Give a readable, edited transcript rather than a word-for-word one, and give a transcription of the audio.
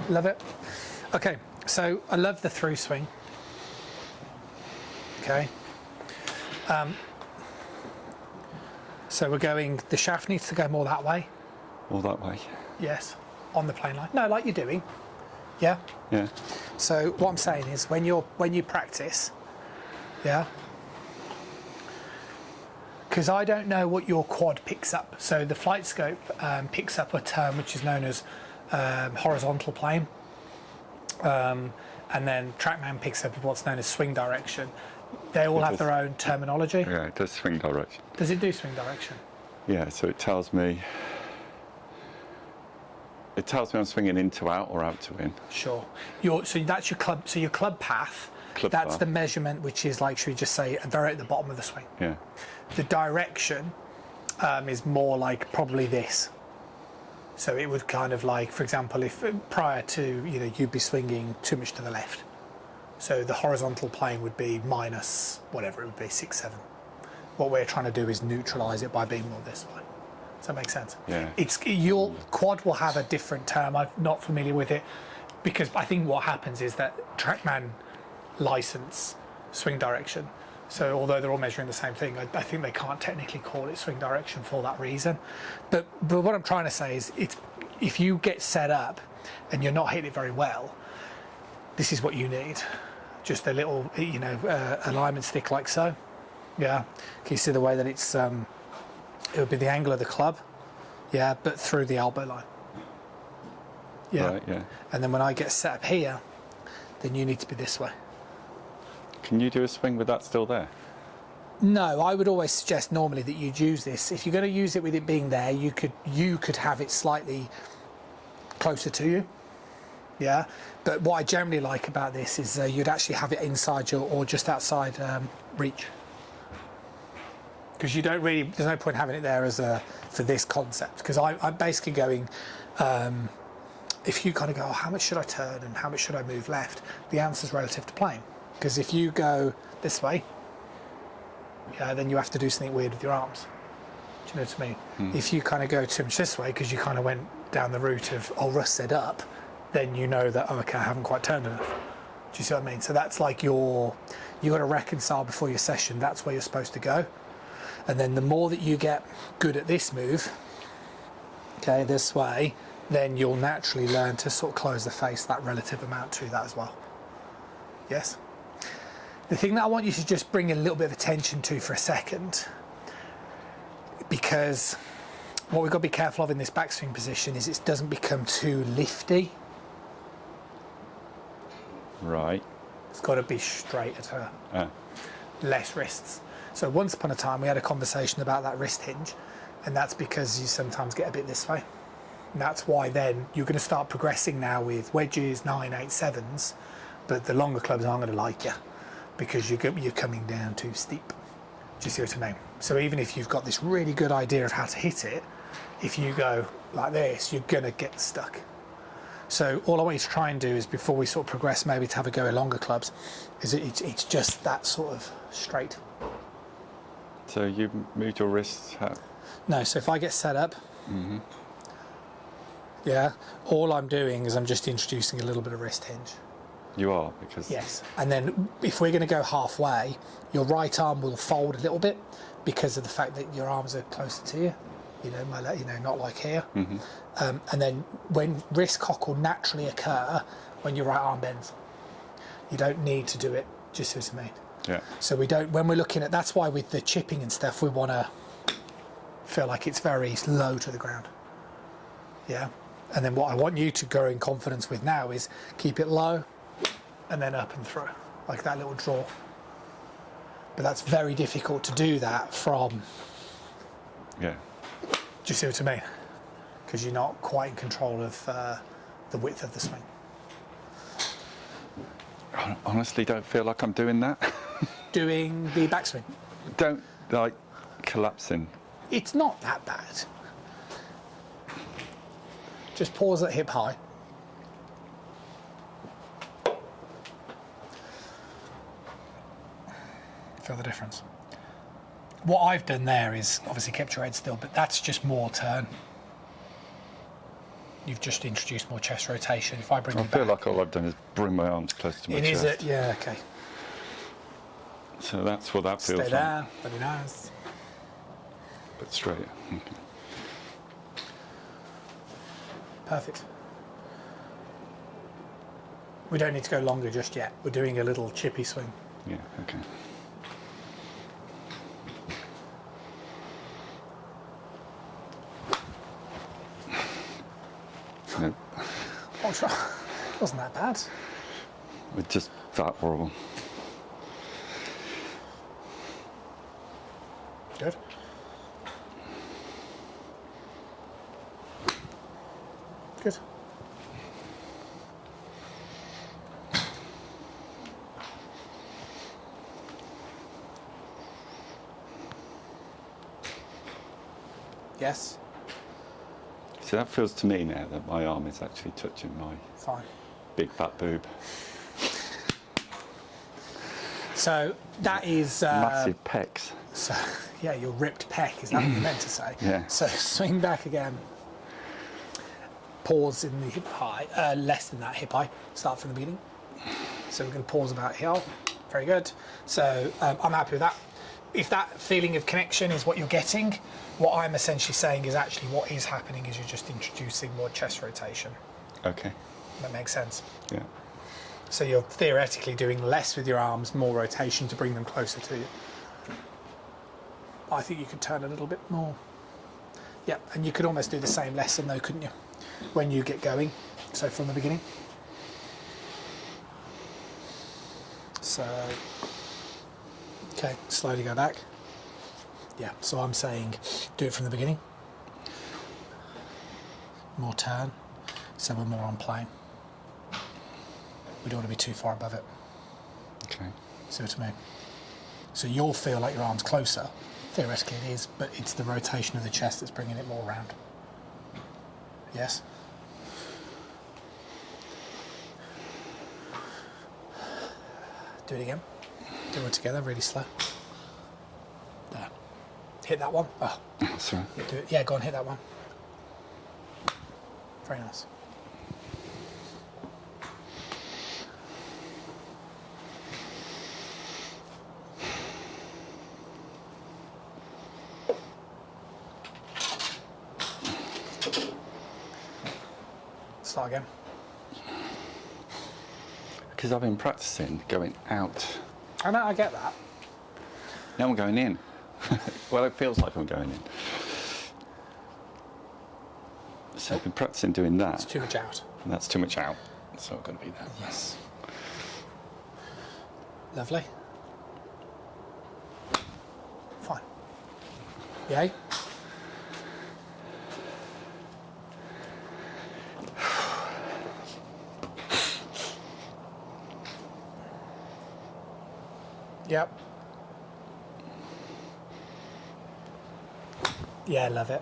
Love it. Okay, so I love the through swing. Okay. So we're going, the shaft needs to go more that way. All that way? Yes, on the plane line. No, like you're doing. Yeah? Yeah. So what I'm saying is when you practice, yeah, because I don't know what your quad picks up. So the flight scope picks up a term which is known as horizontal plane, and then TrackMan picks up what's known as swing direction. They all have their own terminology. Yeah, it does swing direction. Does it do swing direction? Yeah, so it tells me I'm swinging in to out or out to in. Sure. So that's your club. So your club path. Club that's path. the measurement, which is like, should we just say, very at the bottom of the swing. Yeah. The direction is more like probably this. So it would kind of like, for example, if prior to, you'd be swinging too much to the left. So the horizontal plane would be minus whatever it would be, 6, 7. What we're trying to do is neutralise it by being more this way. Does that make sense? Yeah. Your quad will have a different term. I'm not familiar with it because I think what happens is that TrackMan license swing direction. So although they're all measuring the same thing, I think they can't technically call it swing direction for that reason. But what I'm trying to say is, if you get set up and you're not hitting it very well, this is what you need. Just a little, alignment stick like so. Yeah. Can you see the way that it's? It would be the angle of the club, yeah, but through the elbow line. Yeah. Right, yeah. And then when I get set up here, then you need to be this way. Can you do a swing with that still there? No, I would always suggest normally that you'd use this. If you're going to use it with it being there, you could have it slightly closer to you. Yeah. But what I generally like about this is you'd actually have it inside your or just outside reach. Because there's no point having it there for this concept. Because I'm basically going, if you kind of go, how much should I turn and how much should I move left? The answer's relative to plane. Because if you go this way, then you have to do something weird with your arms. Do you know what I mean? If you kind of go too much this way, because you kind of went down the route of, Russ said up, then you know that, okay, I haven't quite turned enough. Do you see what I mean? So that's like you got to reconcile before your session. That's where you're supposed to go. And then the more that you get good at this move, okay, this way, then you'll naturally learn to sort of close the face that relative amount to that as well. Yes? The thing that I want you to just bring a little bit of attention to for a second, because what we've got to be careful of in this backswing position is it doesn't become too lifty. Right. It's got to be straight at her. Less wrists. So once upon a time we had a conversation about that wrist hinge, and that's because you sometimes get a bit this way. And that's why then you're going to start progressing now with wedges, 9, 8, 7s, but the longer clubs aren't going to like you because you're coming down too steep. Do you see what I mean? So even if you've got this really good idea of how to hit it, if you go like this, you're going to get stuck. So all I want you to try and do is, before we sort of progress maybe to have a go at longer clubs, is it's just that sort of straight. So you moved your wrists out? No, so if I get set up, yeah, all I'm doing is I'm just introducing a little bit of wrist hinge. You are, because... Yes, and then if we're going to go halfway, your right arm will fold a little bit because of the fact that your arms are closer to you. Not like here. And then when wrist cock will naturally occur when your right arm bends. You don't need to do it, just as I mean. Yeah. So we don't, when we're looking at, that's why with the chipping and stuff, we want to feel like it's very low to the ground. Yeah. And then what I want you to grow in confidence with now is keep it low and then up and through, like that little draw. But that's very difficult to do that from... Yeah. Do you see what I mean? Because you're not quite in control of the width of the swing. I honestly don't feel like I'm doing that. Doing the backswing? Don't, like, collapsing. It's not that bad. Just pause at hip high. Feel the difference. What I've done there is obviously kept your head still, but that's just more turn. you've just introduced more chest rotation. If I bring I you feel back, like all I've done is bring my arms close to my it chest. is it. Yeah. Okay. So that's what that feels Stay like. there. Very nice. But straight. Okay. Perfect. We don't need to go longer just yet. We're doing a little chippy swing. Yeah, okay. Nope. Oh, try. Wasn't that bad. It just felt horrible. Good. Good. Yes. So that feels to me now that my arm is actually touching my Fine. big fat boob. So that is Massive pecs. So yeah, your ripped pec. Is that what you meant to say? Yeah. So swing back again. Pause in the hip high, less than that hip high. Start from the beginning. So we're going to pause about here. Very good. So I'm happy with that. If that feeling of connection is what you're getting, what I'm essentially saying is actually what is happening is you're just introducing more chest rotation. Okay. That makes sense. Yeah. So you're theoretically doing less with your arms, more rotation to bring them closer to you. I think you could turn a little bit more. Yeah, and you could almost do the same lesson though, couldn't you? When you get going, so from the beginning. So, okay, slowly go back. Yeah, so I'm saying do it from the beginning. More turn, so we're more on plane. We don't want to be too far above it. Okay. See what I mean? So you'll feel like your arm's closer. Theoretically it is, but it's the rotation of the chest that's bringing it more round. Yes? Do it again. Do it together, really slow. There. Hit that one. Oh, That's right. do it. Yeah, go on, hit that one. Very nice. Start again. Because I've been practicing going out. I know, I get that. Now I'm going in. Well, it feels like I'm going in. So I've been practicing doing that. It's too much out. And that's too much out. So I've got to be there. Yes. Lovely. Fine. Yay. Yep. Yeah, love it.